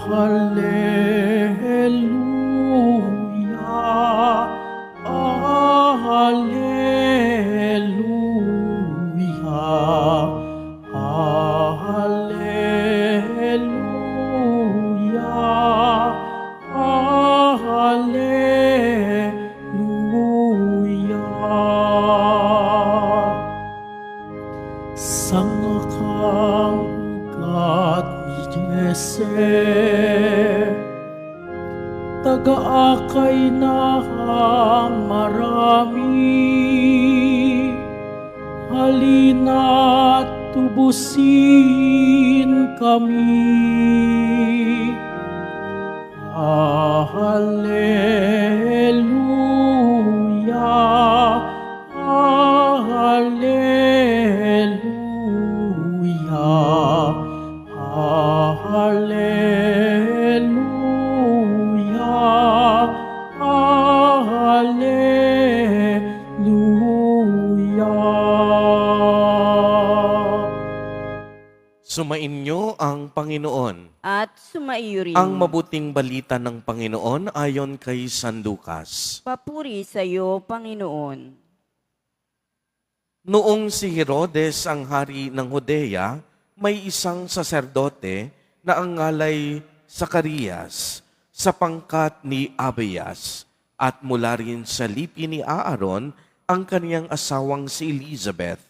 Alleluia, Alleluia, Alleluia, Alleluia. Sangakaugat ni Jese, tagaakay na ang marami. Halina't tubusin kami. Alleluia, Alleluia, Alleluia, Alleluia. Sumainyo ang Panginoon. At sumaiyo rin. Ang mabuting balita ng Panginoon ayon kay San Lucas. Papuri sa iyo, Panginoon. Noong si Herodes ang hari ng Judea, may isang saserdote na ang ngalay Zacarias sa pangkat ni Abias at mula rin sa lipi ni Aaron ang kaniyang asawang si Elizabeth.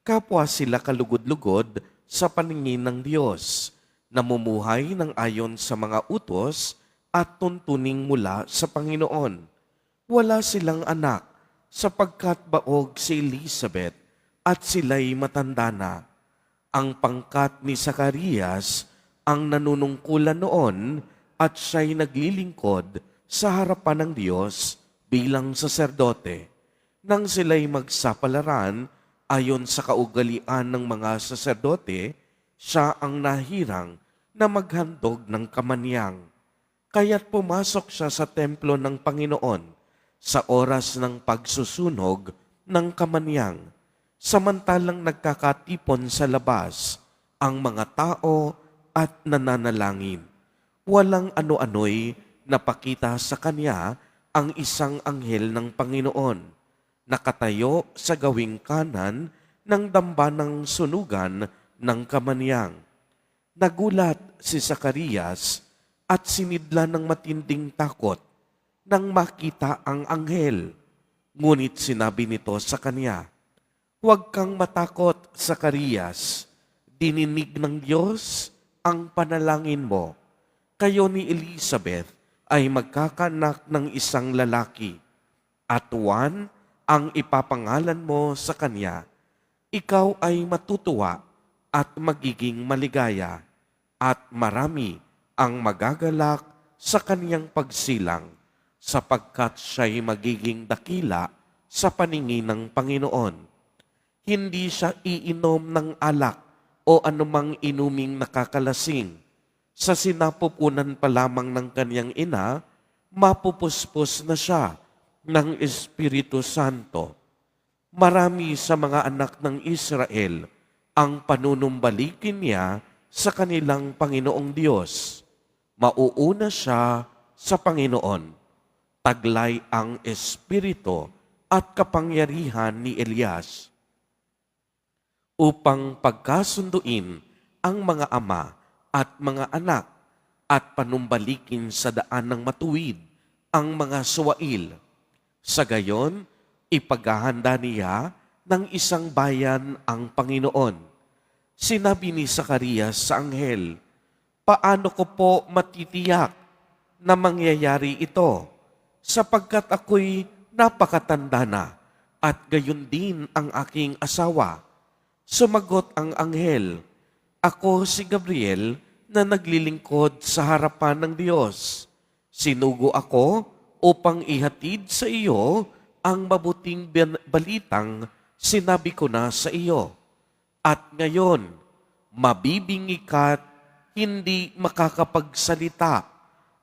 Kapwa sila kalugod-lugod sa paningin ng Diyos, namumuhay ng ayon sa mga utos at tuntuning mula sa Panginoon. Wala silang anak sapagkat baog si Elizabeth at sila'y matanda na. Ang pangkat ni Zacarias ang nanunungkulan noon at siya'y naglilingkod sa harapan ng Diyos bilang saserdote. Nang sila'y magsapalaran ayon sa kaugalian ng mga saserdote, siya ang nahirang na maghandog ng kamanyang. Kaya't pumasok siya sa templo ng Panginoon sa oras ng pagsusunog ng kamanyang, samantalang nagkakatipon sa labas ang mga tao at nananalangin. Walang ano-ano'y napakita sa kanya ang isang anghel ng Panginoon, nakatayo sa gawing kanan ng dambanang sunugan ng kamanyang. Nagulat si Zacarias at sinidla ng matinding takot nang makita ang anghel. Ngunit sinabi nito sa kanya, "Huwag kang matakot, Zacarias. Dininig ng Diyos ang panalangin mo. Kayo ni Elizabeth ay magkakaanak ng isang lalaki, at Juan ang ipapangalan mo sa kanya. Ikaw ay matutuwa at magiging maligaya, at marami ang magagalak sa kaniyang pagsilang, sapagkat siya'y magiging dakila sa paningin ng Panginoon. Hindi siya iinom ng alak o anumang inuming nakakalasing. Sa sinapupunan pa lamang ng kaniyang ina, mapupuspos na siya ng Espiritu Santo. Marami sa mga anak ng Israel ang panunumbalikin niya sa kanilang Panginoong Diyos. Mauuna siya sa Panginoon. Taglay ang Espiritu at kapangyarihan ni Elias upang pagkasunduin ang mga ama at mga anak at panumbalikin sa daan ng matuwid ang mga suwail. Sa gayon, ipaghahanda niya ng isang bayan ang Panginoon. Sinabi ni Zacarias sa anghel, "Paano ko po matitiyak na mangyayari ito, sapagkat ako'y napakatanda na at gayon din ang aking asawa?" Sumagot ang anghel, "Ako si Gabriel na naglilingkod sa harapan ng Diyos. Sinugo ako upang ihatid sa iyo ang mabuting balitang sinabi ko na sa iyo. At ngayon, mabibingi ka't hindi makakapagsalita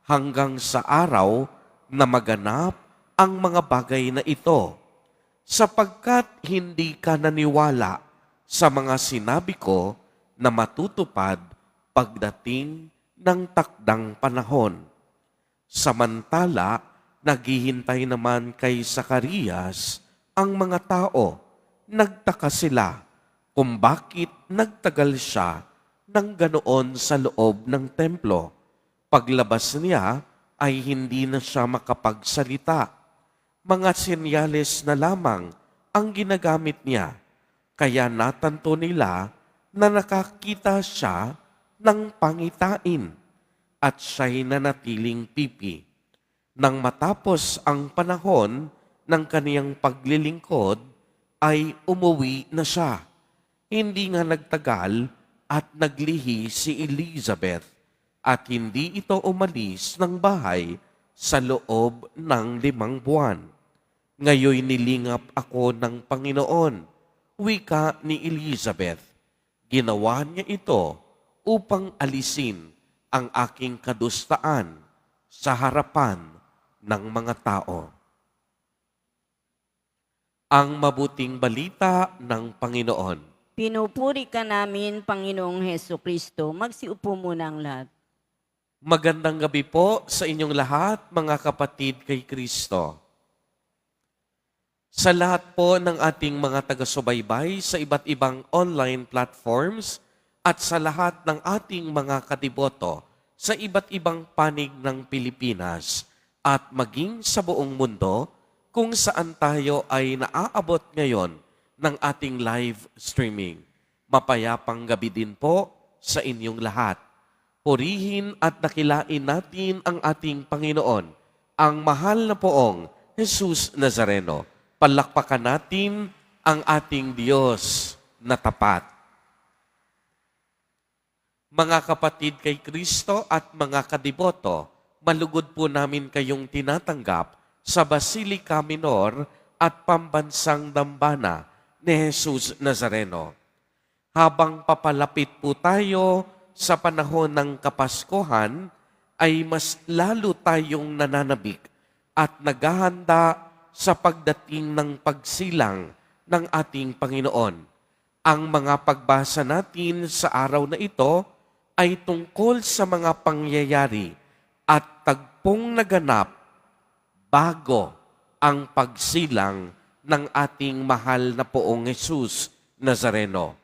hanggang sa araw na maganap ang mga bagay na ito, sapagkat hindi ka naniwala sa mga sinabi ko na matutupad pagdating ng takdang panahon. Samantala, naghihintay naman kay Zacarias ang mga tao. Nagtaka sila kung bakit nagtagal siya ng ganoon sa loob ng templo. Paglabas niya ay hindi na siya makapagsalita. Mga senyales na lamang ang ginagamit niya. Kaya natanto nila na nakakita siya ng pangitain at siya'y nanatiling pipi. Nang matapos ang panahon ng kaniyang paglilingkod, ay umuwi na siya. Hindi nga nagtagal at naglihi si Elizabeth at hindi ito umalis ng bahay sa loob ng 5 buwan. Ngayoy nilingap ako ng Panginoon, wika ni Elizabeth. Ginawa niya ito upang alisin ang aking kadustaan sa harapan ng mga tao. Ang mabuting balita ng Panginoon. Pinupuri ka namin, Panginoong Hesukristo. Magsiupo muna ang lahat. Magandang gabi po sa inyong lahat, mga kapatid kay Kristo. Sa lahat po ng ating mga taga-subaybay sa iba't ibang online platforms at sa lahat ng ating mga katiboto sa iba't ibang panig ng Pilipinas at maging sa buong mundo kung saan tayo ay naaabot ngayon ng ating live streaming. Mapayapang gabi din po sa inyong lahat. Purihin at dakilain natin ang ating Panginoon, ang mahal na poong Jesus Nazareno. Palakpakan natin ang ating Diyos na tapat. Mga kapatid kay Kristo at mga kadiboto, malugod po namin kayong tinatanggap sa Basilica Minor at Pambansang Dambana ni Jesus Nazareno. Habang papalapit po tayo sa panahon ng Kapaskuhan, ay mas lalo tayong nananabik at naghahanda sa pagdating ng pagsilang ng ating Panginoon. Ang mga pagbasa natin sa araw na ito ay tungkol sa mga pangyayari at tagpong naganap bago ang pagsilang ng ating mahal na poong Jesus Nazareno.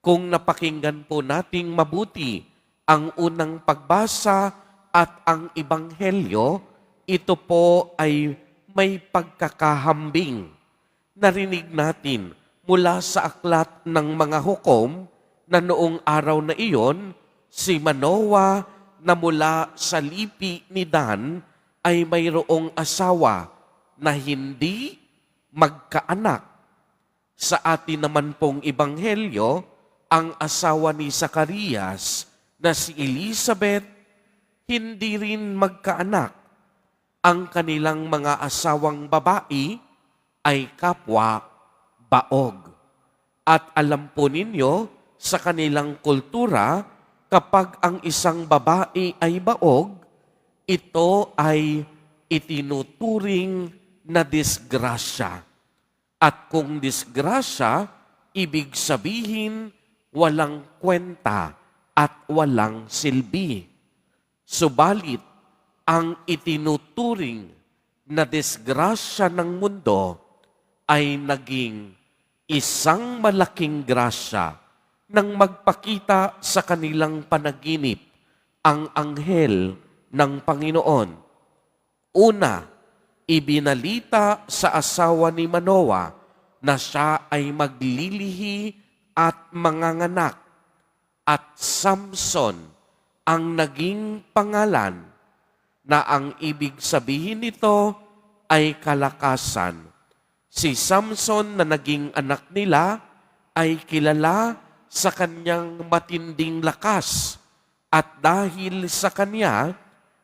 Kung napakinggan po nating mabuti ang unang pagbasa at ang Ebanghelyo, ito po ay may pagkakahambing. Narinig natin mula sa aklat ng mga hukom na noong araw na iyon, si Manoah na mula sa lipi ni Dan ay mayroong asawa na hindi magkaanak. Sa atin naman pong Ebanghelyo, ang asawa ni Zacarias na si Elizabeth hindi rin magkaanak. Ang kanilang mga asawang babae ay kapwa baog. At alam po ninyo, sa kanilang kultura, kapag ang isang babae ay baog, ito ay itinuturing na disgrasya. At kung disgrasya, ibig sabihin walang kwenta at walang silbi. Subalit, ang itinuturing na disgrasya ng mundo ay naging isang malaking grasya nang magpakita sa kanilang panaginip ang anghel ng Panginoon. Una, ibinalita sa asawa ni Manoah na siya ay maglilihi at manganganak, at Samson ang naging pangalan na ang ibig sabihin nito ay kalakasan. Si Samson na naging anak nila ay kilala sa kanyang matinding lakas at dahil sa kanya,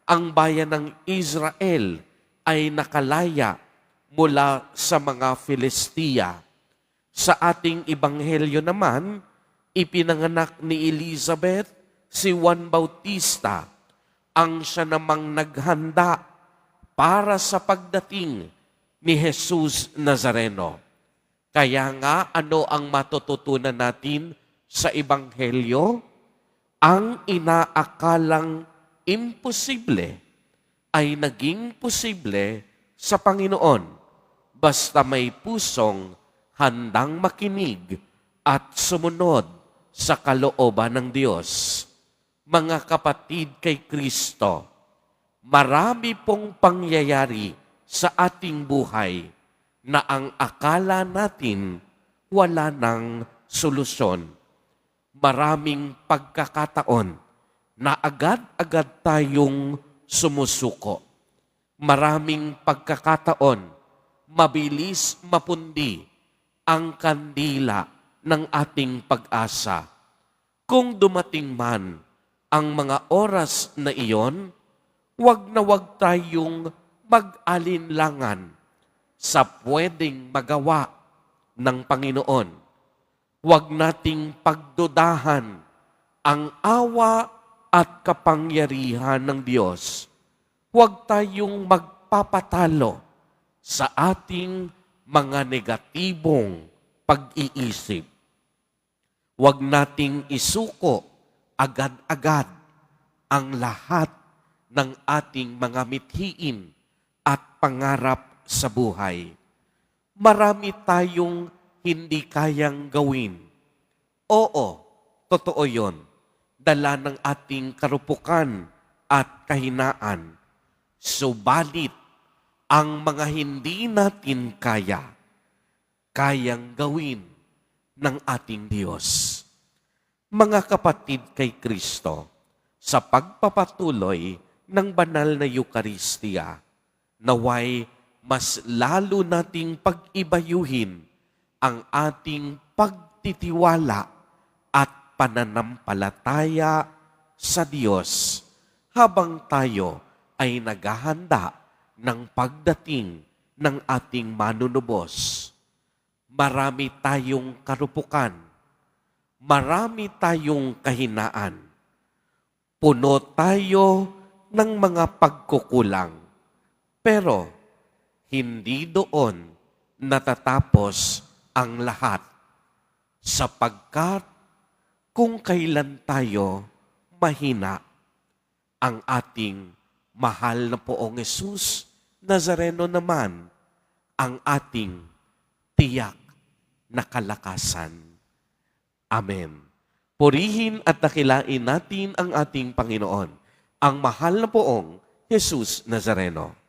ang bayan ng Israel ay nakalaya mula sa mga Filistia. Sa ating Ebanghelyo naman, ipinanganak ni Elizabeth si Juan Bautista, ang siya namang naghanda para sa pagdating ni Jesus Nazareno. Kaya nga, ano ang matututunan natin sa Ebanghelyo? Ang inaakalang imposible ay naging posible sa Panginoon basta may pusong handang makinig at sumunod sa kalooban ng Diyos. Mga kapatid kay Kristo, marami pong pangyayari sa ating buhay na ang akala natin wala ng solusyon. Maraming pagkakataon na agad-agad tayong sumusuko. Maraming pagkakataon, mabilis mapundi ang kandila ng ating pag-asa. Kung dumating man ang mga oras na iyon, wag na wag tayong mag-alinlangan sa pwedeng magawa ng Panginoon. Huwag nating pagdudahan ang awa at kapangyarihan ng Diyos. Huwag tayong magpapatalo sa ating mga negatibong pag-iisip. Huwag nating isuko agad-agad ang lahat ng ating mga mithiin at pangarap sa buhay. Marami tayong hindi kayang gawin. Oo, totoo yon. Dala ng ating karupukan at kahinaan. Subalit, ang mga hindi natin kayang gawin ng ating Diyos. Mga kapatid kay Kristo, sa pagpapatuloy ng banal na Eucharistia, naway mas lalo nating pag-ibayuhin ang ating pagtitiwala at pananampalataya sa Diyos habang tayo ay naghahanda ng pagdating ng ating manunubos. Marami tayong karupukan, marami tayong kahinaan, puno tayo ng mga pagkukulang, pero hindi doon natatapos ang lahat, sapagkat kung kailan tayo mahina, ang ating mahal na Poong Hesus Nazareno naman ang ating tiyak na kalakasan. Amen. Purihin at dakilain natin ang ating Panginoon, ang mahal na Poong Hesus Nazareno.